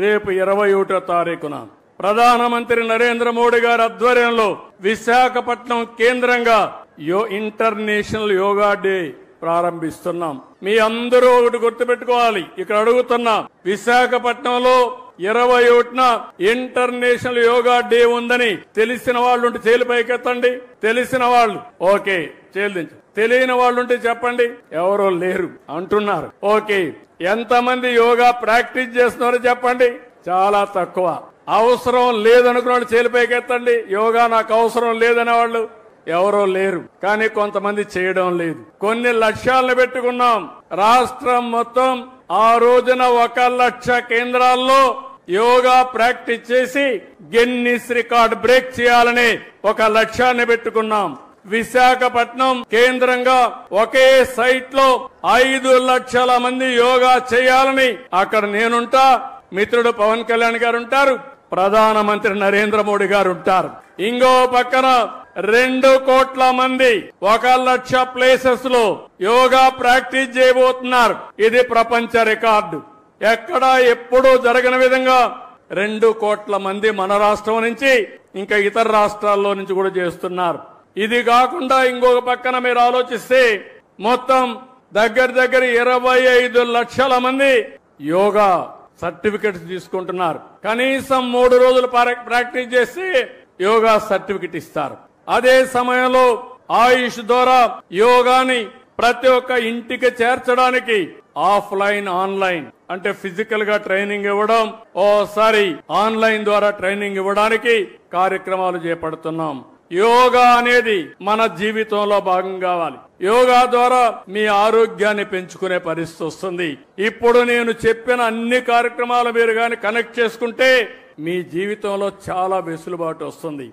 రేపు 21వ తారీఖున ప్రధానమంత్రి నరేంద్ర మోడీ గారి ఆధ్వర్యంలో విశాఖపట్నం కేంద్రంగా ఇంటర్నేషనల్ యోగా డే ప్రారంభిస్తున్నాం. మీ అందరూ ఒకటి గుర్తుపెట్టుకోవాలి. ఇక్కడ అడుగుతున్నా, విశాఖపట్నంలో 21న ఇంటర్నేషనల్ యోగా డే ఉందని తెలిసిన వాళ్ళుంటే చేలు పైకెత్తండి. తెలిసిన వాళ్ళు ఓకే చేల్దించు. తెలియని వాళ్ళుంటే చెప్పండి. ఎవరో లేరు అంటున్నారు. ఓకే, ఎంతమంది యోగా ప్రాక్టీస్ చేస్తున్నారో చెప్పండి. చాలా తక్కువ. అవసరం లేదనుకున్న వాళ్ళు చేలు పైకెత్తండి. యోగా నాకు అవసరం లేదనే వాళ్ళు ఎవరో లేరు. కానీ కొంతమంది చేయడం లేదు. కొన్ని లక్ష్యాలను పెట్టుకున్నాం. రాష్ట్రం మొత్తం ఆ రోజున 1 లక్ష కేంద్రాల్లో యోగా ప్రాక్టీస్ చేసి గిన్నిస్ రికార్డ్ బ్రేక్ చేయాలని ఒక లక్ష్యాన్ని పెట్టుకున్నాం. విశాఖపట్నం కేంద్రంగా ఒకే సైట్ లో 5 లక్షల మంది యోగా చేయాలని అక్కడ నేనుంటా, మిత్రుడు పవన్ కళ్యాణ్ గారు ఉంటారు, ప్రధానమంత్రి నరేంద్ర మోడీ గారు ఉంటారు. ఇంకో పక్కన 2 కోట్ల మంది 1 లక్ష ప్లేసెస్ లో యోగా ప్రాక్టీస్ చేయబోతున్నారు. ఇది ప్రపంచ రికార్డు. ఎక్కడా ఎప్పుడూ జరగని విధంగా 2 కోట్ల మంది మన రాష్ట్రం నుంచి ఇంకా ఇతర రాష్ట్రాల్లో నుంచి కూడా చేస్తున్నారు. ఇది కాకుండా ఇంకొక పక్కన మీరు ఆలోచిస్తే మొత్తం దగ్గర 25 లక్షల మంది యోగా సర్టిఫికెట్స్ తీసుకుంటున్నారు. కనీసం 3 రోజులు ప్రాక్టీస్ చేసి యోగా సర్టిఫికెట్ ఇస్తారు. అదే సమయంలో ఆయుష్ ద్వారా యోగాని ప్రతి ఒక్క ఇంటికి చేర్చడానికి ఆఫ్లైన్ ఆన్లైన్ అంటే ఫిజికల్ గా ట్రైనింగ్ ఇవ్వడం, ఓసారి ఆన్లైన్ ద్వారా ట్రైనింగ్ ఇవ్వడానికి కార్యక్రమాలు చేపడుతున్నాం. యోగా అనేది మన జీవితంలో భాగం కావాలి. యోగా ద్వారా మీ ఆరోగ్యాన్ని పెంచుకునే పరిస్థితి వస్తుంది. ఇప్పుడు నేను చెప్పిన అన్ని కార్యక్రమాలు మీరు గాని కనెక్ట్ చేసుకుంటే మీ జీవితంలో చాలా వెసులుబాటు వస్తుంది.